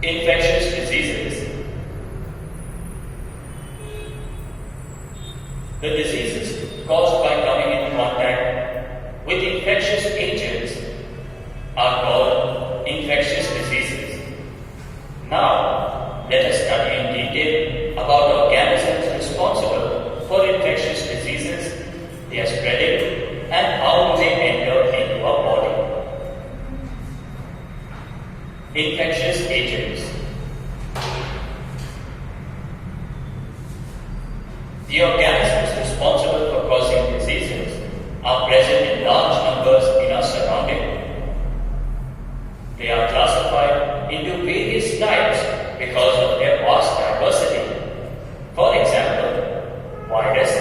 Infectious diseases. The diseases caused by coming in contact with infectious agents are called infectious diseases. Now, let us study in detail about organisms responsible for infectious diseases, their spreading, and how they enter into our body. Infectious agents. The organisms responsible for causing diseases are present in large numbers in our surrounding. They are classified into various types because of their vast diversity. For example, virus,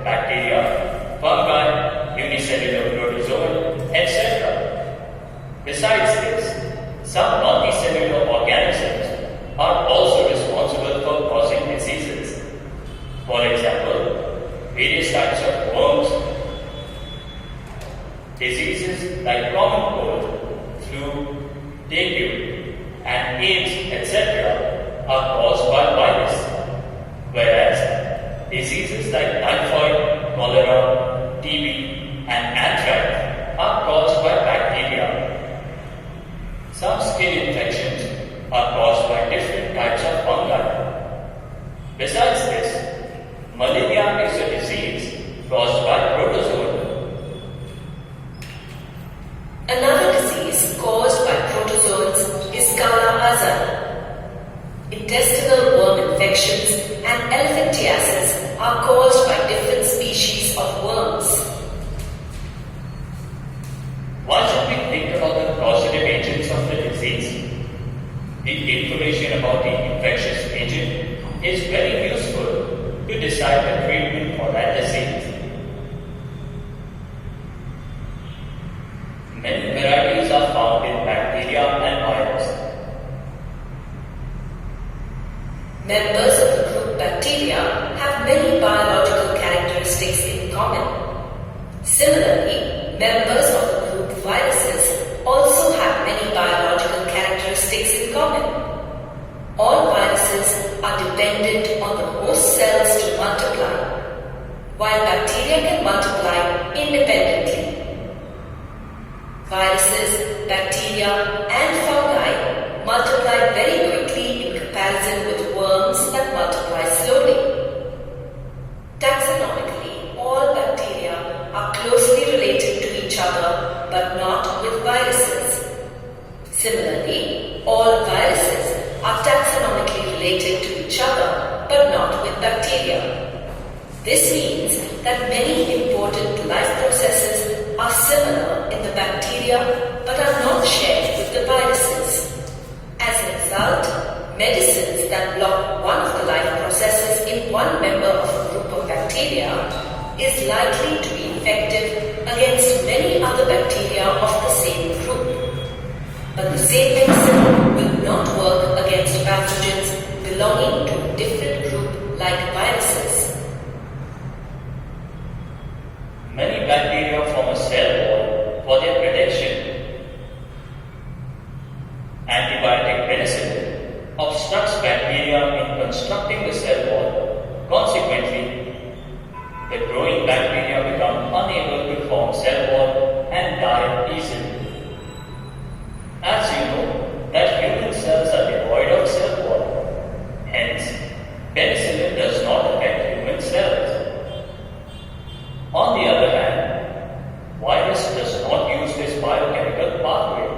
bacteria, fungi, unicellular protozoa, etc. Besides this, some multicellular organisms are also responsible for causing diseases. For example, various types of worms. Diseases like common cold, flu, dengue, and AIDS, etc. are caused by virus, whereas diseases like typhoid, cholera, TB, and anthrax are caused by bacteria. Some skin infections are caused by different types of fungi. Besides this, malaria is a disease caused by protozoa. Another disease caused by protozoans is Kala-Azar. Intestinal worm infections and elephantiasis are caused by different species of worms. Why should we think about the causative agents of the disease? The information about the infectious agent is very useful to decide the treatment for that disease. Many varieties are found in bacteria and virus. Members of the group bacteria have many biological characteristics in common. Similarly, members of the group viruses also have many biological characteristics in common. All viruses are dependent on the host cells to multiply, while bacteria can multiply independently. Viruses, bacteria, and fungi multiply very quickly in comparison with worms that multiply slowly. Taxonomically, all bacteria are closely related to each other but not with viruses. Similarly, all viruses are taxonomically related to each other but not with bacteria. This means that many important life processes are similar in the bacteria but are not shared with the viruses. As a result, medicines that block one of the life processes in one member of a group of bacteria is likely to be effective against many other bacteria of the same group. But the same medicine will not work against pathogens belonging to a different group like viruses. Many bacteria form a cell wall for their protection. Antibiotic penicillin obstructs bacteria in constructing the cell wall. Consequently, the growing bacteria become unable to form cell wall and die easily. As you know, that human cells are devoid of cell wall. Hence, penicillin does not affect human cells. On the other hand, virus does not use this biochemical pathway.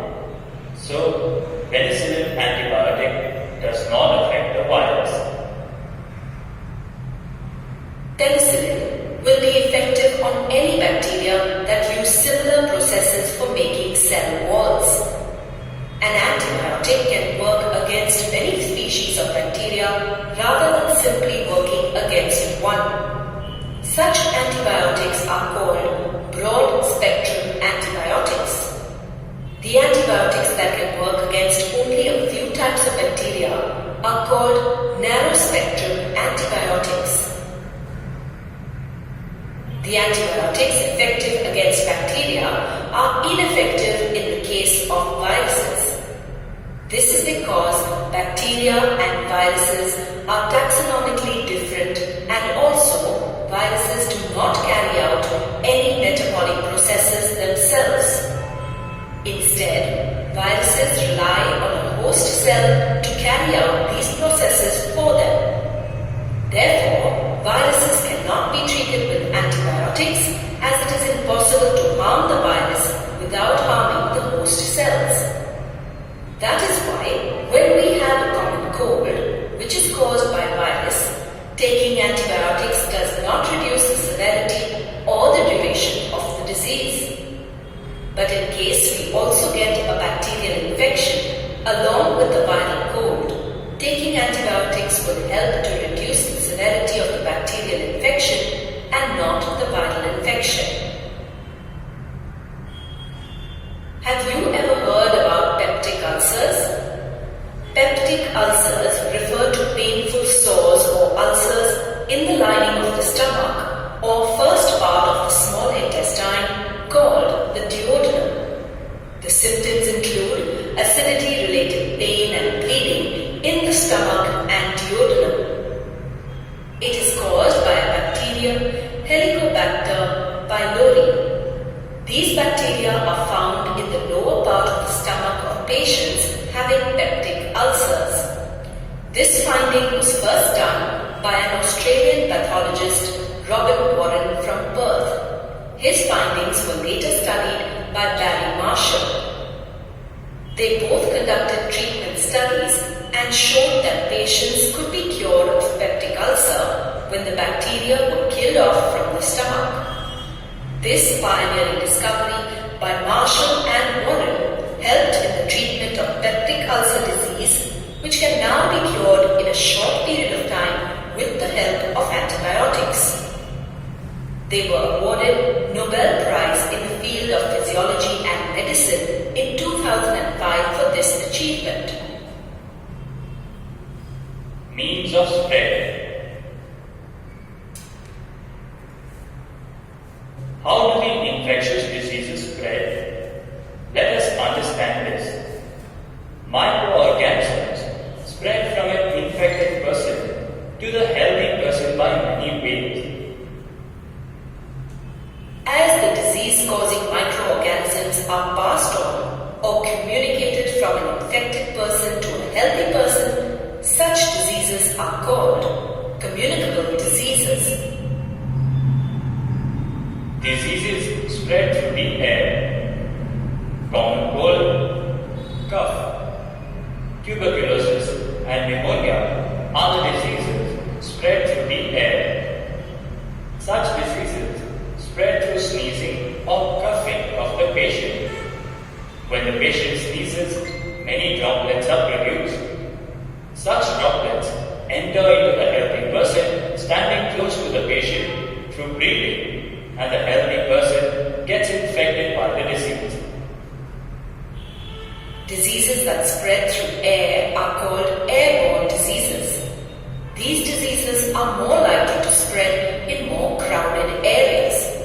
So, penicillin antibiotic does not affect the virus. Penicillin will be effective on any bacteria that use similar processes for making cell walls. An antibiotic can work against many species of bacteria rather than simply working against one. Such antibiotics are called broad-spectrum antibiotics. The antibiotics that can work against only a few types of bacteria are called narrow-spectrum antibiotics. The antibiotics effective against bacteria are ineffective in the case of viruses. This is because bacteria and viruses are taxonomically different, and also viruses do not carry out any metabolic processes themselves. Instead, viruses rely on a host cell to carry out these processes for them. Therefore, viruses cannot be treated with antibiotics, as it is impossible to harm the virus without harming the host cells. That is why, when we have a common cold, which is caused by virus, taking antibiotics does not reduce the severity or the duration of the disease. But in case we also get a bacterial infection along with the viral cold, taking antibiotics will help to reduce the severity of the bacterial infection and not the viral infection. Have you ever heard about peptic ulcers? Peptic ulcers refer to painful sores or ulcers in the lining of the stomach or first part of the small intestine called the duodenum. The symptoms include acidity-related pain and bleeding in the stomach and duodenum. It is caused by a bacterium, Helicobacter pylori. These bacteria are found in the lower part of the stomach of patients having peptic ulcers. This finding was first done by an Australian pathologist, Robin Warren from Perth. His findings were later studied by Barry Marshall. They both conducted treatment studies and showed that patients could be cured of peptic ulcer when the bacteria were killed off from the stomach. This pioneering discovery by Marshall and Warren helped in the treatment of peptic ulcer disease, which can now be cured in a short period of time with the help of antibiotics. They were awarded Nobel Prize in the field of physiology and medicine in 2005 for this achievement. Means of spread. How do the infectious diseases spread? Let us understand this. Microorganisms spread from an infected person to the healthy person by many ways. As the disease-causing microorganisms are passed on or communicated from an infected person to a healthy person, such diseases are called communicable diseases. Diseases spread through the air. Common cold, cough, tuberculosis, and pneumonia are the diseases spread through the air. Such diseases spread through sneezing or coughing of the patient. When the patient sneezes, many droplets are produced. Such droplets enter into the healthy person standing close to the patient through breathing, and the healthy person gets infected by the disease. Diseases that spread through air are called airborne diseases. These diseases are more likely to spread in more crowded areas.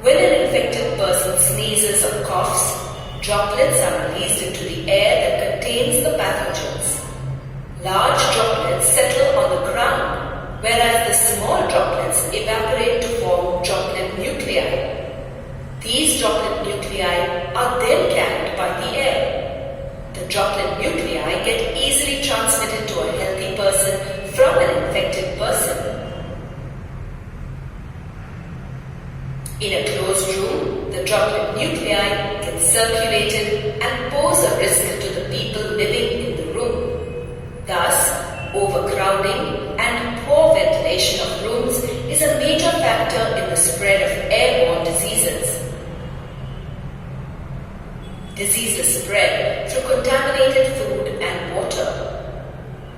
When an infected person sneezes or coughs, droplets are released into the air that contains the pathogens. Large droplets settle on the ground, whereas the small droplets evaporate to form droplet nuclei. These droplet nuclei are then carried by the air. The droplet nuclei get easily transmitted to a healthy person from an infected person. In a closed room, the droplet nuclei get circulated and pose a risk to the people living in the room. Thus, overcrowding and poor ventilation of rooms is a major factor in the spread of airborne diseases. Diseases spread through contaminated food and water.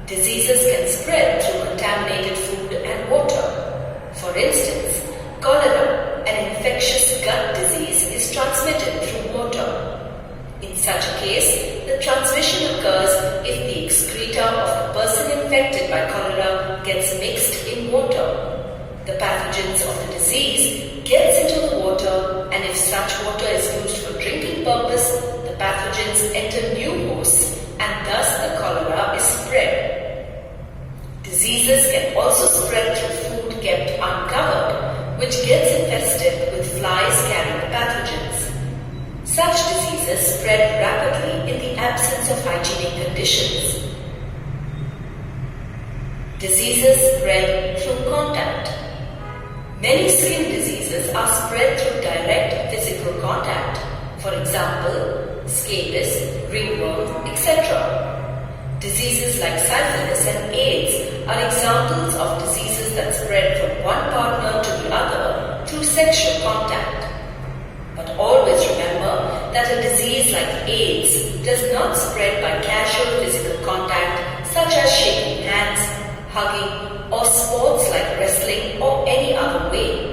Diseases can spread through contaminated food and water. For instance, cholera, an infectious gut disease, is transmitted through water. In such a case, the transmission occurs if the excreta of the person infected by cholera gets mixed in water. The pathogens of the disease gets into the water, and if such water is used for drinking purpose, the pathogens enter new hosts, and thus the cholera is which gets infested with flies carrying the pathogens. Such diseases spread rapidly in the absence of hygienic conditions. Diseases spread through contact. Many skin diseases are spread through direct physical contact. For example, scabies, ringworm, etc. Diseases like syphilis and AIDS are examples of diseases that spread from one partner to the other through sexual contact. But always remember that a disease like AIDS does not spread by casual physical contact such as shaking hands, hugging, or sports like wrestling or any other way.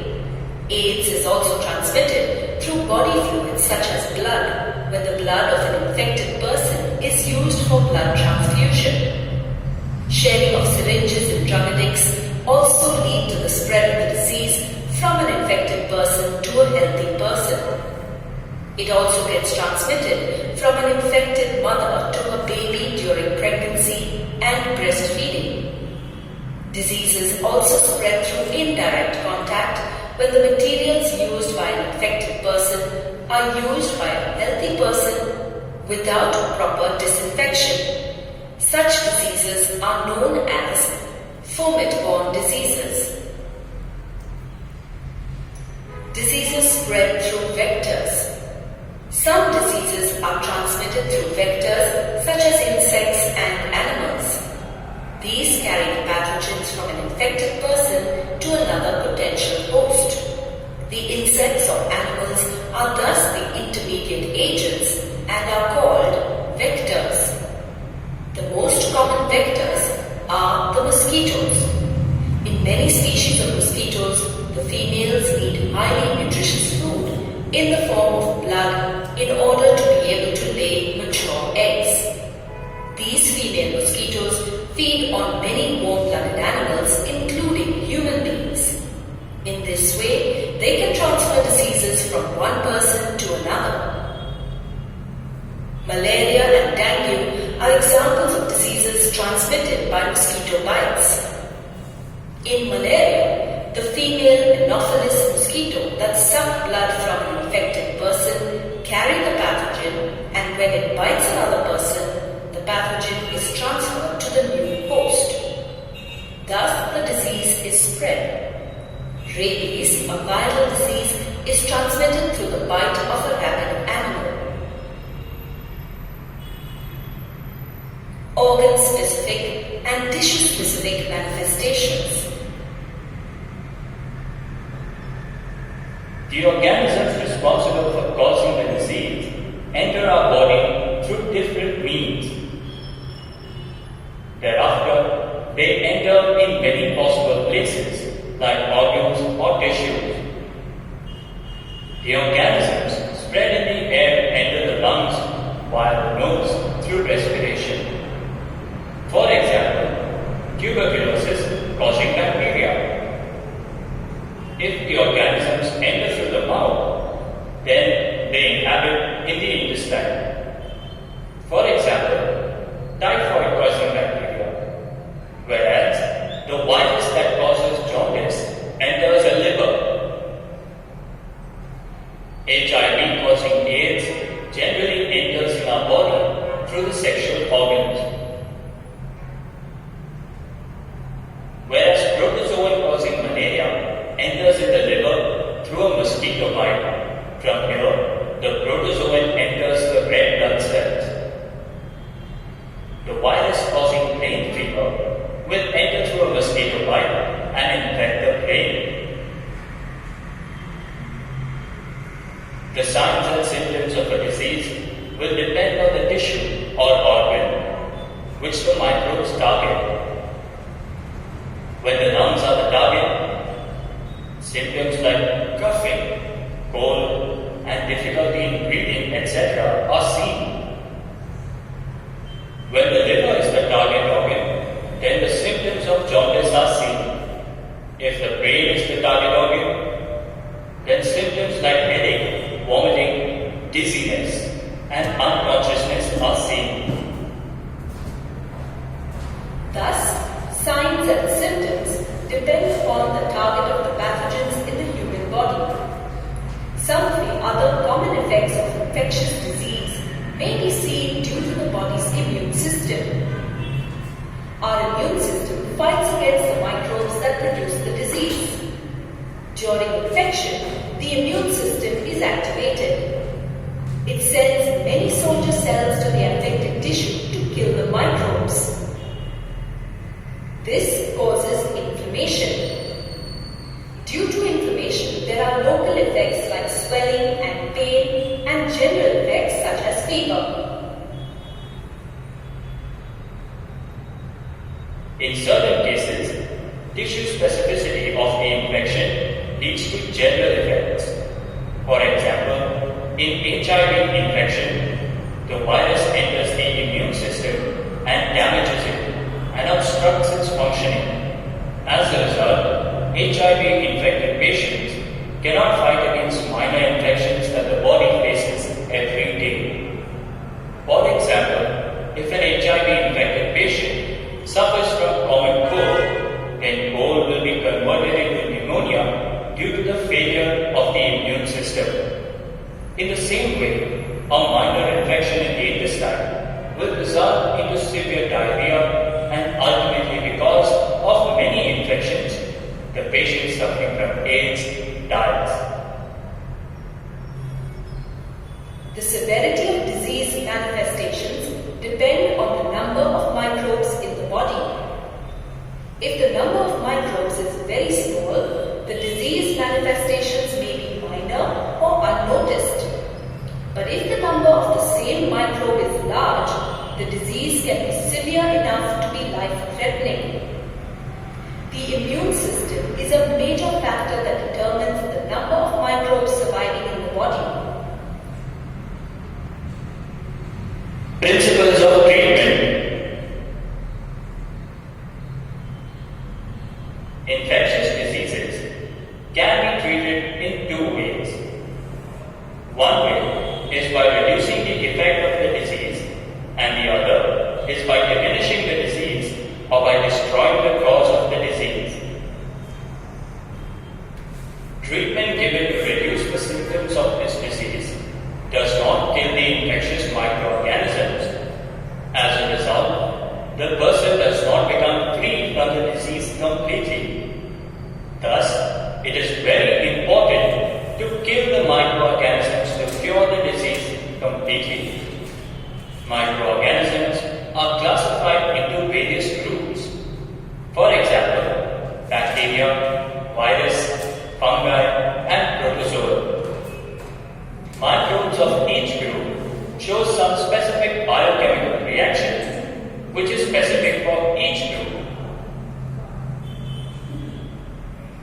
AIDS is also transmitted through body fluids such as blood, when the blood of an infected person is used for blood transfusion. Sharing of syringes in drug addicts also lead to the spread of the disease from an infected person to a healthy person. It also gets transmitted from an infected mother to her baby during pregnancy and breastfeeding. Diseases also spread through indirect contact when the materials used by an infected person are used by a healthy person without proper disinfection. Such diseases are known as vomit-borne diseases. Diseases spread through vectors. Some diseases are transmitted through vectors such as insects and animals. These carry the pathogens from an infected person to another potential host. The insects or animals are thus the intermediate agents and are called vectors. The most common vectors are the mosquitoes. In many species of mosquitoes, the females need highly nutritious food in the form of blood in order to be able to lay mature eggs. These female mosquitoes feed on many warm-blooded animals, including human beings. In this way, they can transfer diseases from one person to another. Malaria and dengue are examples of diseases transmitted by mosquito bites. In malaria, the female Anopheles mosquito that suck blood from an infected person carry the pathogen, and when it bites another person, the pathogen is transferred to the new host. Thus, the disease is spread. Rabies, a viral disease, is transmitted through the bite of a rabid animal. Organ-specific and tissue-specific manifestations. The organisms responsible for causing the disease enter our body through different means. Thereafter, they enter in many possible places like organs or tissues. The organisms spread in the air enter the lungs via the nose through respiration. For example, tuberculosis causing bacteria. If the organisms enter through the mouth, then they inhabit in the intestine. For example, typhoid causing bacteria, whereas the virus that causes jaundice enters the liver. HIV causing AIDS generally enters in our body through the sexual organs. Whereas protozoan causing malaria enters in the liver through a mosquito bite. From here, the protozoan enters the red blood cells. The virus causing brain fever will enter through a mosquito bite and infect the brain. The signs and symptoms of a disease will depend on the tissue or organ which the microbes target. When the lungs are the target, symptoms like coughing, cold, and difficulty in breathing, etc. are seen. When the liver is the target organ, then the symptoms of jaundice are seen. If the brain is the target organ, then symptoms like headache, vomiting, dizziness, and unconsciousness are seen. Thus, signs and symptoms depend upon the target of the pathogens in the human Some of the other common effects of infectious disease may be seen due to the body's immune system. Our immune system fights against the microbes that produce the disease. During infection, the immune system is activated. It sends many soldier cells to the affected tissue to kill the microbes. This causes inflammation. Due to inflammation, there are local effects like swelling and pain and general effects such as fever. In certain cases, tissue specificity of the infection leads to general effects. For example, in HIV infection, the virus enters the immune system and damages it and obstructs its functioning. As a result, HIV-infected patients cannot fight against minor infections that the body faces every day. For example, if an HIV-infected patient suffers from common cold, then cold will be converted into pneumonia due to the failure of the immune system. In the same way, a minor infection in the intestine will result into severe diarrhea, and ultimately, because of many infections, the patient suffering from AIDS dies. The severity of disease manifestations depend on the number of microbes in the body. If the number of microbes is very small, the disease manifestations may be minor or unnoticed. But if the number of the same microbe is large, the disease can be severe enough to be life-threatening. The immune system is a major factor that determines the number of microbes surviving in the body. Principles of treatment. Infectious diseases can be treated in two ways. One way is by reducing the effect of the disease, and the other is by diminishing the disease or by destroying the cause of the disease. Treatment given to reduce the symptoms of this disease does not kill the infectious microorganisms. As a result, the person does not become free from the disease completely. Thus, it is very important to kill the microorganisms to cure the disease completely. Microorganisms are classified into various groups. For example, bacteria, virus, fungi, and protozoa. Microbes of each group show some specific biochemical reaction, which is specific for each group.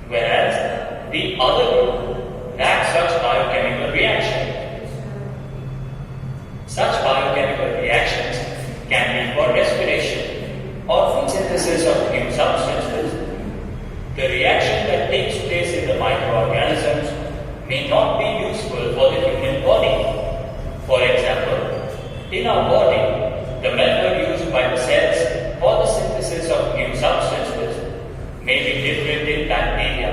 Whereas the other group lacks such biochemical reaction. Such biochemical reactions can be for respiration or for synthesis of new substances. The reaction that takes place in the microorganisms may not be useful for the human body. For example, in our body, the method used by the cells for the synthesis of new substances may be different in bacteria.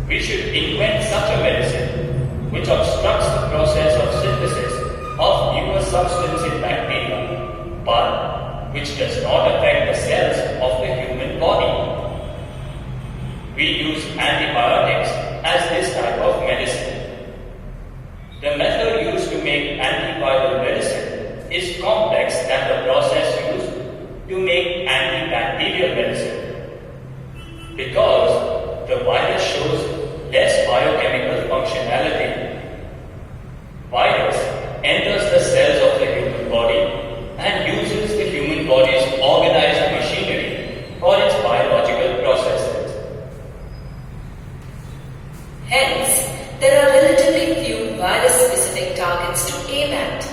We should invent such a medicine which obstructs the process of synthesis of newer substance in bacteria, but which does not affect the cells of the human body. We use antibiotics as this type of medicine. The method used to make antiviral medicine is complex than the process used to make antibacterial medicine, because the virus shows less biochemical functionality. Virus enters the cells of the human body and uses the human body's organized machinery for its biological processes. Hence, there are relatively few virus-specific targets to aim at.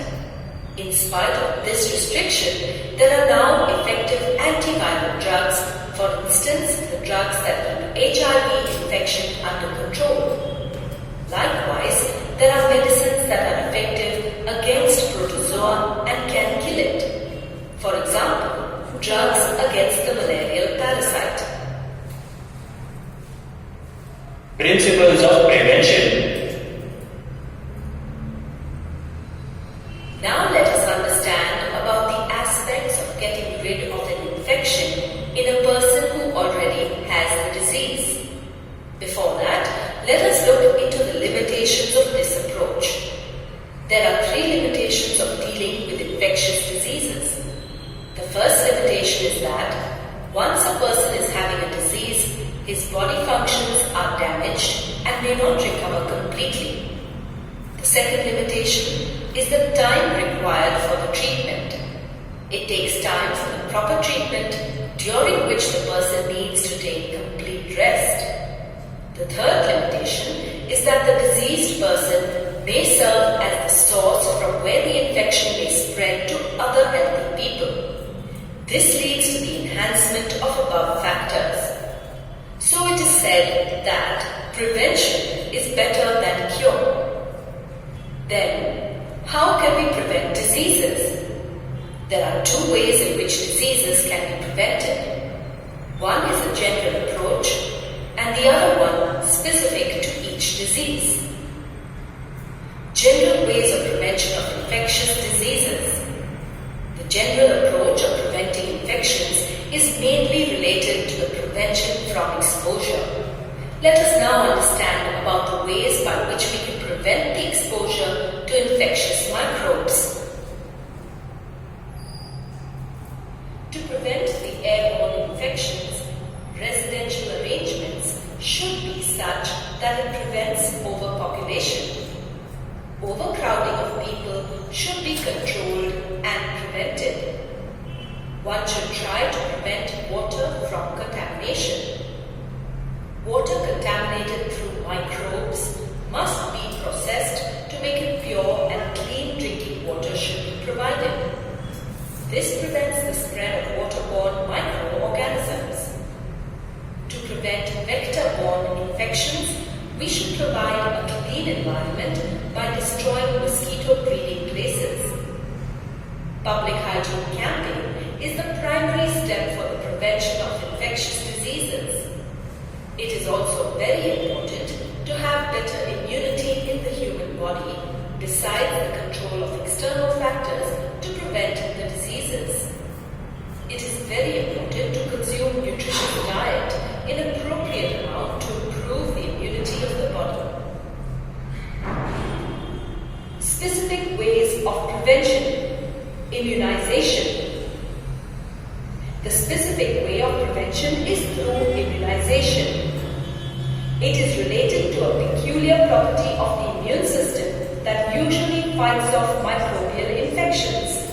In spite of this restriction, there are now effective antiviral drugs, for instance, the drugs that keep HIV infection under control. Likewise, there are medicines that are effective against protozoa and can kill it. For example, drugs against the malarial parasite. Principles of prevention. Now let us understand about the aspects of getting rid of an infection in a person who already has the disease. Before that, let us look into the limitations of this approach. There are 3 limitations of dealing with infectious diseases. The first limitation is that once a person is having a disease, his body functions are damaged and may not recover completely. The second limitation is the time required for the treatment. It takes time for the proper treatment, during which the person needs to take complete rest. The third limitation is that the diseased person may serve as the source from where the infection may spread to other healthy people. This leads to the enhancement of above factors. So it is said that prevention is better than cure. Then, how can we prevent diseases? There are 2 ways in which diseases can be prevented. One is a general approach, and the other one specific to each disease. General ways of prevention of infectious diseases. The general approach of preventing infections is mainly related to the prevention from exposure. Let us now understand about the ways by which we can prevent the exposure to infectious microbes. To prevent the airborne infections, residential arrangements should be such that it prevents overpopulation. Overcrowding of people should be controlled and prevented. One should try to prevent water from contamination. Water contaminated through microbes must be processed to make it pure, and clean drinking water should be provided. This prevents the spread of waterborne microorganisms. To prevent vector-borne infections, we should provide a clean environment by destroying mosquito breeding places. Public hygiene campaign is the primary step for the prevention of infectious diseases. It is also very important to have better immunity in the human body, besides the control of external factors to prevent the diseases. It is very important to consume nutritious diet in appropriate amount to improve the immunity of the body. Specific ways of prevention. Immunization. The specific way of prevention is through immunization. It is related to a peculiar property of the immune system that usually fights off microbial infections.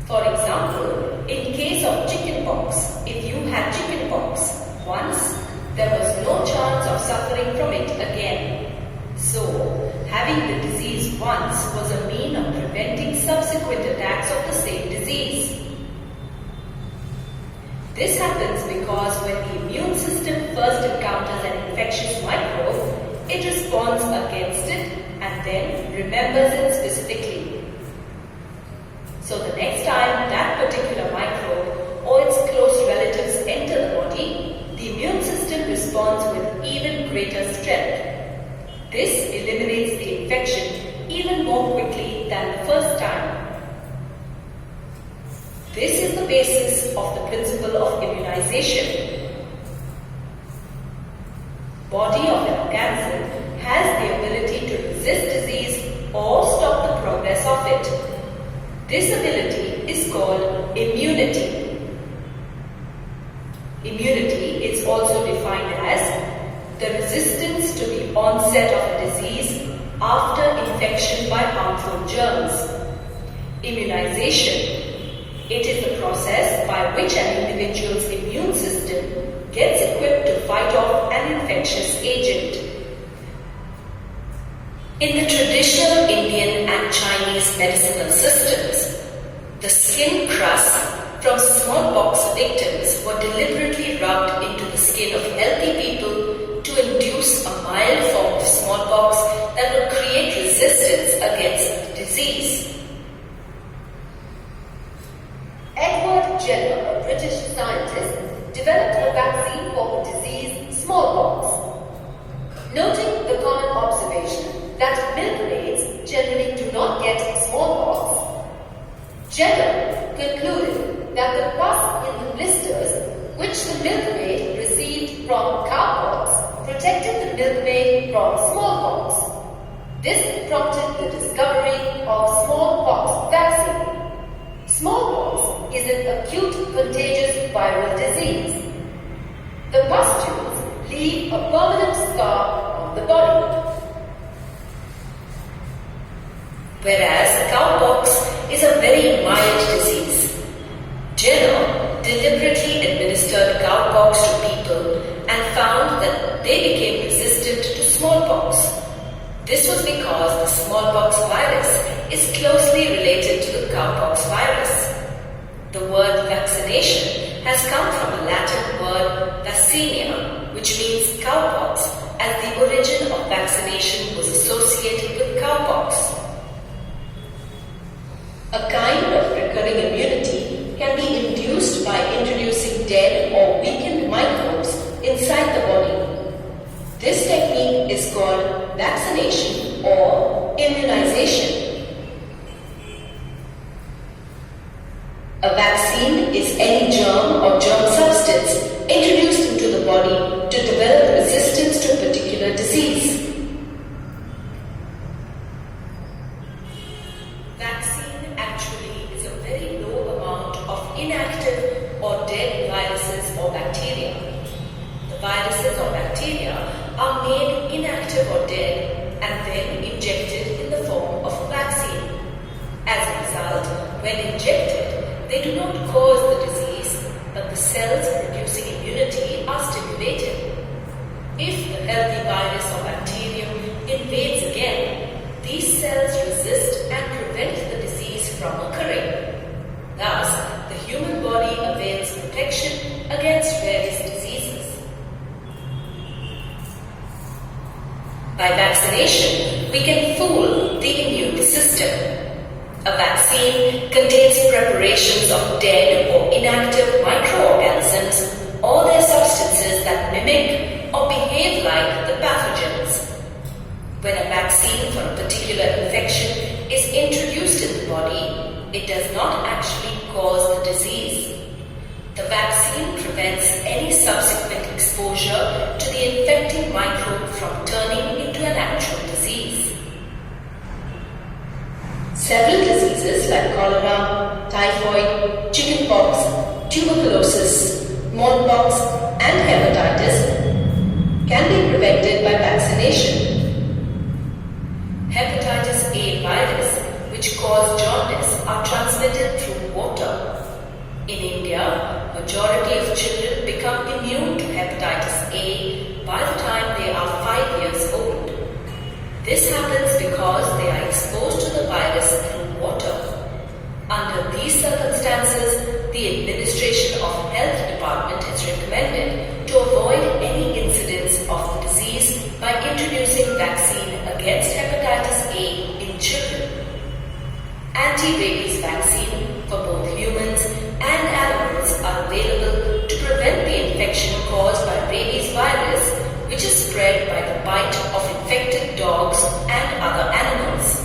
For example, in case of chickenpox, if you had chickenpox once, there was no chance of suffering from it again. So, having the disease once was a mean of preventing subsequent attacks of the same disease. This happens because when the immune system first encounters an infectious microbe, it responds against it and then remembers it specifically. So the next time that particular microbe or its close relatives enter the body, the immune system responds with even greater strength. This eliminates the infection even more quickly than the first time. This is the basis of the principle of immunization. Body of an organism has the ability to resist disease or stop the progress of it. This ability is called immunity. Immunity is also defined as the resistance to the onset of a disease after infection by harmful germs. Immunization. It is the process by which an individual's immune system gets equipped to fight off an infectious agent. In the traditional Indian and Chinese medicinal systems, the skin crusts from smallpox victims were deliberately rubbed into the skin of healthy people to induce a mild form of smallpox that would create resistance against the disease. Edward Jenner, a British scientist, developed a vaccine for the disease smallpox. Noting the common observation that milkmaids generally do not get smallpox milkmaid received from cowpox protected the milkmaid from smallpox. This prompted the discovery of smallpox vaccine. Smallpox is an acute contagious viral disease. The pustules leave a permanent scar on the body. Whereas cowpox is a very mild disease. Jenner deliberately administered cowpox to people and found that they became resistant to smallpox. This was because the smallpox virus is closely related to the cowpox virus. The word vaccination has come from a Latin word vaccinia, which means cowpox, as the origin of vaccination was associated with cowpox. A kind of recurring immunity can be induced by introducing dead or weakened microbes inside the body. This technique is called vaccination or immunization. A vaccine is any germ or germ substance introduced into the body to develop resistance to a particular disease. Vaccine actually is a very low amount of inactive or dead viruses or bacteria. The viruses or bacteria are made inactive or dead and then injected in the form of a vaccine. As a result, when injected, they do not cause the disease, but the cells producing immunity are stimulated. If the healthy virus or bacterium invades again, these cells resist and prevent the disease from occurring. Thus, the human body avails protection against various diseases. By vaccination, we can fool the immune system. A vaccine contains preparations of dead or inactive microorganisms or their substances that mimic or behave like the pathogens. When a vaccine for a particular infection is introduced in the body, it does not actually cause the disease. The vaccine prevents any subsequent exposure to the infecting microbe from turning into an actual disease. Several diseases like cholera, typhoid, chickenpox, tuberculosis, smallpox, and hepatitis can be prevented by vaccination. Hepatitis A virus, which cause jaundice, are transmitted through water. In India, majority of children become immune to hepatitis A by the time they are 5 years old. This happens because they are exposed to the virus through water. Under these circumstances, the administration of health department is recommended to avoid any incidence of the disease by introducing vaccine against hepatitis A in children. Anti-rabies vaccine for both humans and animals are available to prevent the infection caused by rabies virus, which is spread by the bite of infected dogs and other animals.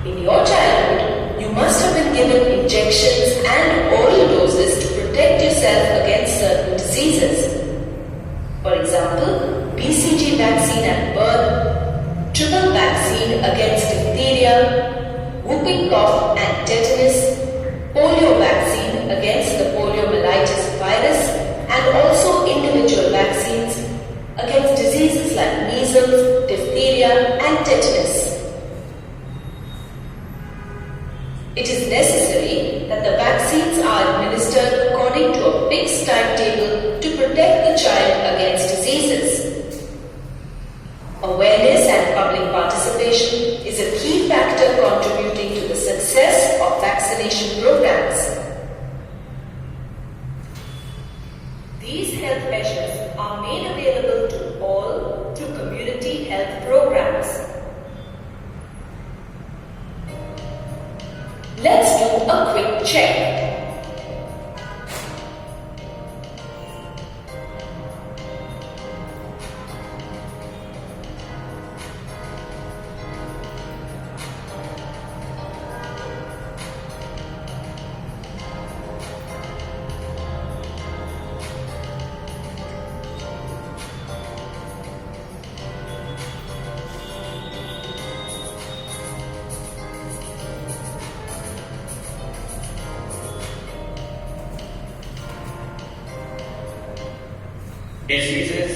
In your childhood, you must have been given injections and oral doses to protect yourself against certain diseases. For example, BCG vaccine at birth, triple vaccine against diphtheria, whooping cough and tetanus, polio vaccine against the poliomyelitis virus, and also individual vaccines against diseases like measles, diphtheria, and tetanus. It is necessary that the vaccines are administered according to a fixed timetable to protect the child against diseases. Awareness and public participation is a key factor contributing to the success of vaccination programs. These health measures are made available to all through community health programs. Let's do a quick check. diseases